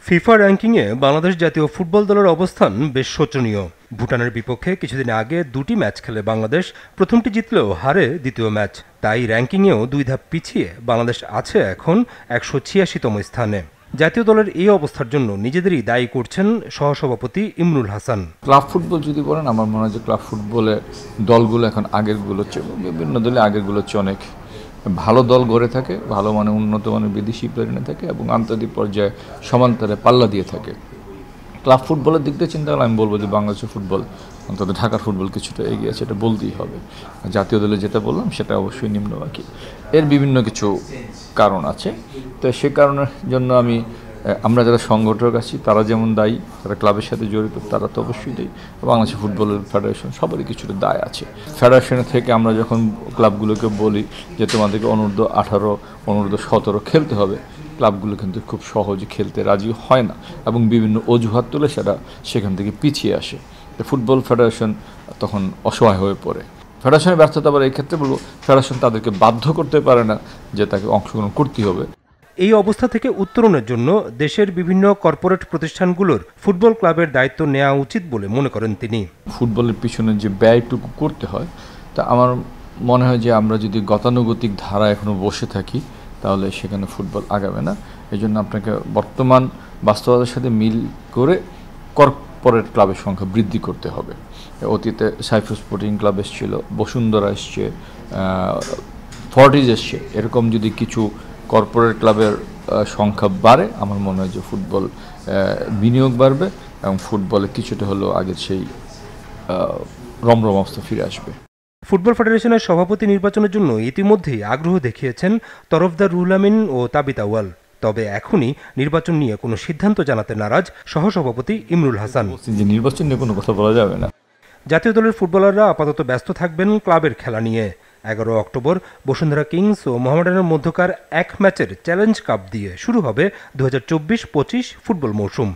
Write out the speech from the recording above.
FIFA র্যাঙ্কিংয়ে বাংলাদেশ জাতীয় football দলের অবস্থান বেশ শোচনীয়। ভুটানের বিপক্ষে কিছুদিন আগে দুটি ম্যাচ খেলে বাংলাদেশ, প্রথমটি জিতলেও হারে দ্বিতীয় ম্যাচ। তাই র্যাঙ্কিংয়েও দুই ধাপ পিছিয়ে বাংলাদেশ আছে এখন 186তম স্থানে। জাতীয় দলের এই অবস্থার জন্য নিজেদেরই দায়ী করছেন সহসভাপতি ইমরুল হাসান। ক্লাব ফুটবল যদি বলেন, আমার মনে হয় যে ক্লাব ফুটবলে দলগুলো এখন আগেরগুলোর চেয়ে, বিভিন্ন দলে আগেরগুলোর চেয়ে অনেক ভালো দল গড়ে থাকে, ভালো মানে উন্নত মানের বিদেশি প্লেয়ার এনে থাকে এবং আন্তর্জাতিক পর্যায়ে সমান্তরে পাল্লা দিয়ে থাকে। ক্লাব ফুটবলের দিক দিয়ে চিন্তা করলে আমি বলবো যে বাংলাদেশের ফুটবল, অন্তত ঢাকার ফুটবল কিছুটা এগিয়ে আছে, এটা বলতেই হবে। জাতীয় দলে যেটা বললাম সেটা অবশ্যই নিম্নমাকি। এর বিভিন্ন কিছু কারণ আছে, তো সে কারণের জন্য আমরা যারা সংগঠক আছি তারা যেমন দায়ী, যারা ক্লাবের সাথে জড়িত তারা তো অবশ্যই দায়ী। বাংলাদেশ ফুটবলের ফেডারেশন সবারই কিছুটা দায় আছে। ফেডারেশনের থেকে আমরা যখন ক্লাবগুলোকে বলি যে তোমাদেরকে অনূর্ধ্ব-18, অনূর্ধ্ব-17 খেলতে হবে, ক্লাবগুলো কিন্তু খুব সহজে খেলতে রাজি হয় না এবং বিভিন্ন অজুহাত তুলে সেখান থেকে পিছিয়ে আসে। ফুটবল ফেডারেশন তখন অসহায় হয়ে পড়ে। ফেডারেশনের ব্যর্থতা আবার এই ক্ষেত্রে বলবো, ফেডারেশন তাদেরকে বাধ্য করতে পারে না যে তাকে অংশগ্রহণ করতেই হবে। এই অবস্থা থেকে উত্তরণের জন্য দেশের বিভিন্ন কর্পোরেট প্রতিষ্ঠানগুলোর ফুটবল ক্লাবের দায়িত্ব নেওয়া উচিত বলে মনে করেন তিনি। ফুটবলের পিছনে যে ব্যয়টুকু করতে হয়, তা আমার মনে হয় যে আমরা যদি গতানুগতিক ধারা এখনো বসে থাকি তাহলে সেখানে ফুটবল আগাবে না। এই জন্য আপনাকে বর্তমান বাস্তবতার সাথে মিল করে কর্পোরেট ক্লাবের সংখ্যা বৃদ্ধি করতে হবে। অতীতে সাইফ্রাস স্পোর্টিং ক্লাব এসেছিল, বসুন্ধরা এসছে, ফর্টিজ এসছে। এরকম যদি কিছু কর্পোরেট ক্লাবের সংখ্যা বাড়ে, আমার মনে হয় যে ফুটবল বিনিয়োগ বাড়বে এবং ফুটবলে কিছুটা হলেও আগের সেই রমরম অবস্থা ফিরে আসবে। ফুটবল ফেডারেশনের সভাপতি নির্বাচনের জন্য ইতিমধ্যেই আগ্রহ দেখিয়েছেন তরফদার রুহুল আমিন ও তাবিত আউয়াল। তবে এখনই নির্বাচন নিয়ে কোনো সিদ্ধান্ত জানাতে নারাজ সহসভাপতি ইমরুল হাসান। যে নির্বাচন নিয়ে কোনো কথা বলা যাবে না। জাতীয় দলের ফুটবলাররা আপাতত ব্যস্ত থাকবেন ক্লাবের খেলা নিয়ে। 11 অক্টোবর বসুন্ধরা কিংস ও মোহামেডানের মধ্যকার এক ম্যাচের চ্যালেঞ্জ কাপ দিয়ে শুরু হবে 2024-25 ফুটবল মৌসুম।